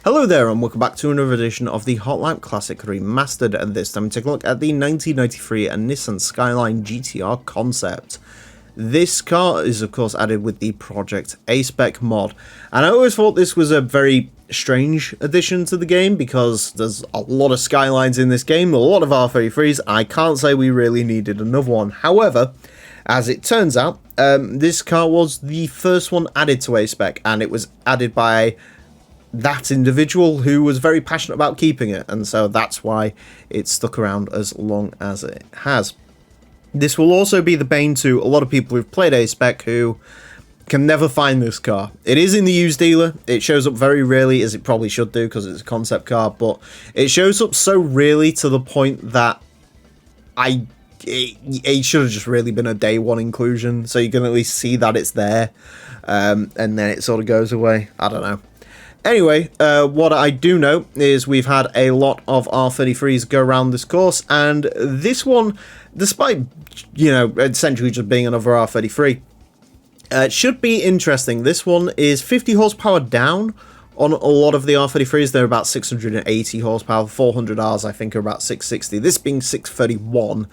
Hello there and welcome back to another edition of the Hot Lap Classic Remastered, and this time we take a look at the 1993 Nissan Skyline GTR concept. This car is of course added with the Project A-Spec mod, and I always thought this was a very strange addition to the game because there's a lot of Skylines in this game, a lot of R33s, and I can't say we really needed another one. However, as it turns out, this car was the first one added to A-Spec, and it was added by that individual who was very passionate about keeping it, and so that's why it's stuck around as long as it has. This will also be the bane to a lot of people who've played A-Spec who can never find this car. It is in the used dealer, it shows up very rarely, as it probably should do because it's a concept car, but it shows up so rarely to the point that it should have just really been a day one inclusion, so you can at least see that it's there, and then it sort of goes away. I don't know. Anyway, what I do know is we've had a lot of R33s go around this course, and this one, despite, you know, essentially just being another R33, it should be interesting. This one is 50 horsepower down on a lot of the R33s. They're about 680 horsepower, 400Rs I think are about 660, this being 631.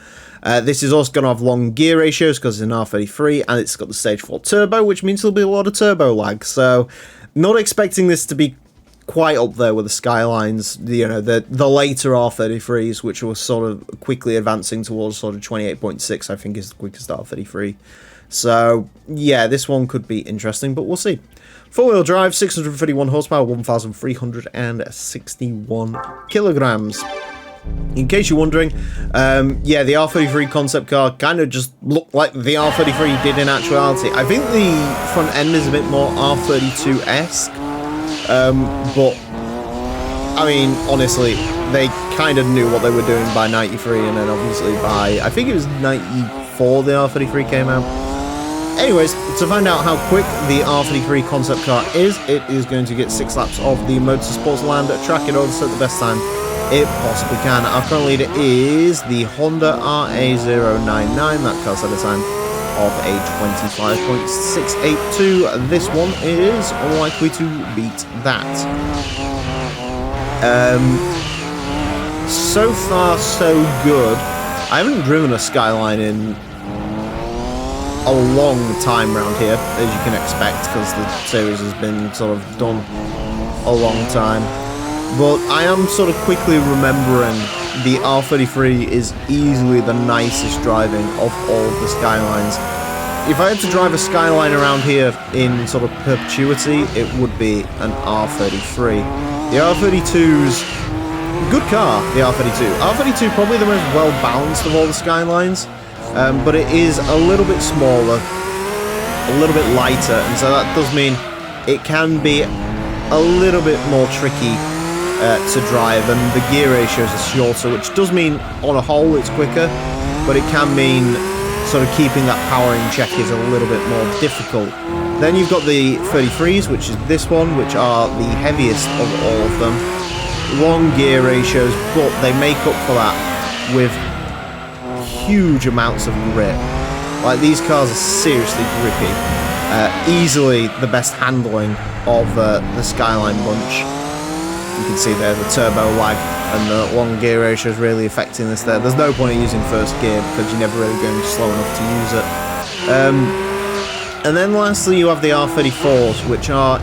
This is also going to have long gear ratios because it's an R33, and it's got the stage 4 turbo, which means there'll be a lot of turbo lag, so not expecting this to be quite up there with the Skylines, you know, the later R33s, which were sort of quickly advancing towards sort of 28.6, I think is the quickest R33. So, yeah, this one could be interesting, but we'll see. Four-wheel drive, 631 horsepower, 1,361 kilograms. In case you're wondering, yeah, the R33 concept car kind of just looked like the R33 did in actuality. I think the front end is a bit more R32-esque, but, I mean, honestly, they kind of knew what they were doing by 93, and then obviously by, I think it was 94 the R33 came out. Anyways, to find out how quick the R33 concept car is, it is going to get 6 laps of the Motorsports Land track in order to set the best time it possibly can. Our current leader is the Honda RA099. That car set a time of a 25.682. This one is likely to beat that. So far, so good. I haven't driven a Skyline in a long time around here, as you can expect, because the series has been sort of done a long time. But I am sort of quickly remembering the R33 is easily the nicest driving of all of the Skylines. If I had to drive a Skyline around here in sort of perpetuity, it would be an R33. The R32's good car, the R32. R32 probably the most well balanced of all the Skylines, but it is a little bit smaller, a little bit lighter, and so that does mean it can be a little bit more tricky to drive, and the gear ratios are shorter, which does mean on a whole it's quicker, but it can mean sort of keeping that power in check is a little bit more difficult. Then you've got the 33s, which is this one, which are the heaviest of all of them. Long gear ratios, but they make up for that with huge amounts of grip. Like, these cars are seriously grippy. Easily the best handling of the Skyline bunch. You can see there the turbo lag and the long gear ratio is really affecting this there. There's no point in using first gear because you're never really going slow enough to use it. And then lastly you have the R34s, which are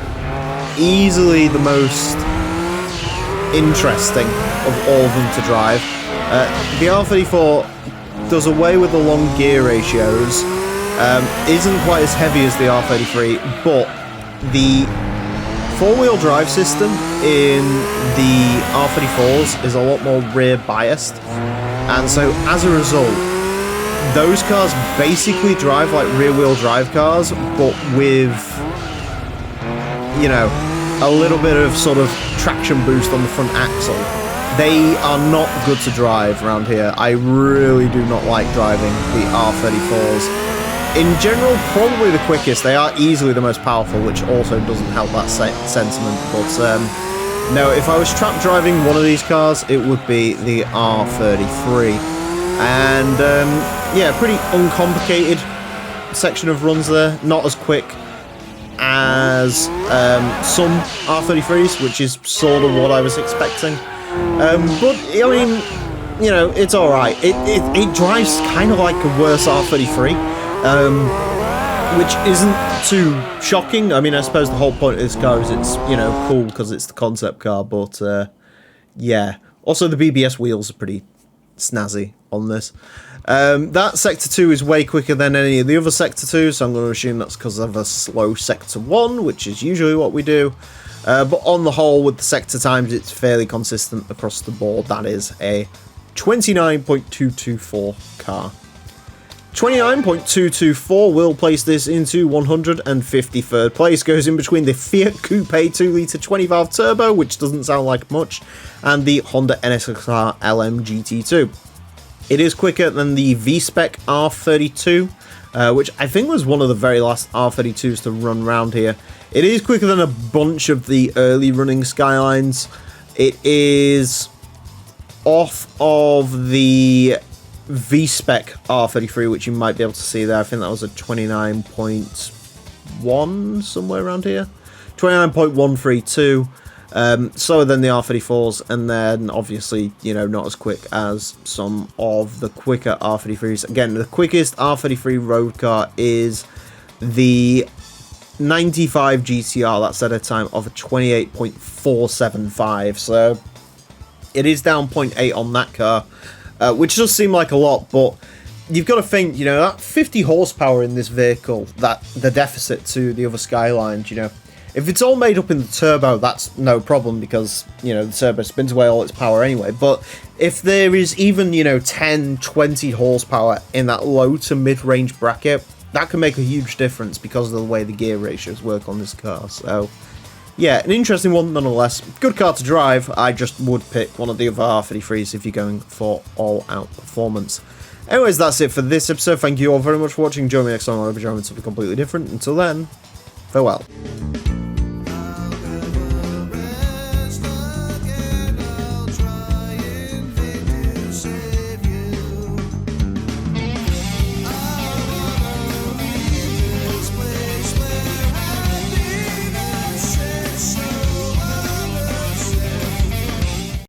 easily the most interesting of all of them to drive. The R34 does away with the long gear ratios, isn't quite as heavy as the R33, but the four-wheel drive system in the R34s is a lot more rear biased, and so as a result those cars basically drive like rear-wheel drive cars, but with, you know, a little bit of sort of traction boost on the front axle. They are not good to drive around here. I really do not like driving the R34s. In general, probably the quickest. They are easily the most powerful, which also doesn't help that sentiment. But no, if I was trapped driving one of these cars, it would be the R33. And yeah, pretty uncomplicated section of runs there. Not as quick as some R33s, which is sort of what I was expecting. But I mean, you know, it's all right. It drives kind of like a worse R33, which isn't too shocking. I mean, I suppose the whole point of this car is it's, you know, cool because it's the concept car, but yeah. Also, the BBS wheels are pretty snazzy on this. That Sector 2 is way quicker than any of the other Sector 2s, so I'm going to assume that's because of a slow Sector 1, which is usually what we do. But on the whole, with the sector times, it's fairly consistent across the board. That is a 29.224 car. 29.224 will place this into 153rd place. Goes in between the Fiat Coupe 2-litre 20-valve turbo, which doesn't sound like much, and the Honda NSXR LM GT2. It is quicker than the V-Spec R32, which I think was one of the very last R32s to run around here. It is quicker than a bunch of the early running Skylines. It is off of the V-Spec R33, which you might be able to see there. I think that was a 29.1, somewhere around here. 29.132. Slower than the R34s, and then obviously, you know, not as quick as some of the quicker R33s. Again, the quickest R33 road car is the 95 GTR. That's at a time of a 28.475. So it is down 0.8 on that car, which does seem like a lot, but you've got to think, you know, that 50 horsepower in this vehicle, that the deficit to the other Skylines, you know, if it's all made up in the turbo, that's no problem because, you know, the turbo spins away all its power anyway. But if there is even, you know, 10, 20 horsepower in that low to mid-range bracket, that can make a huge difference because of the way the gear ratios work on this car. So, yeah, an interesting one nonetheless. Good car to drive. I just would pick one of the other R33s if you're going for all-out performance. Anyways, that's it for this episode. Thank you all very much for watching. Join me next time. I'll be driving something completely different. Until then, farewell.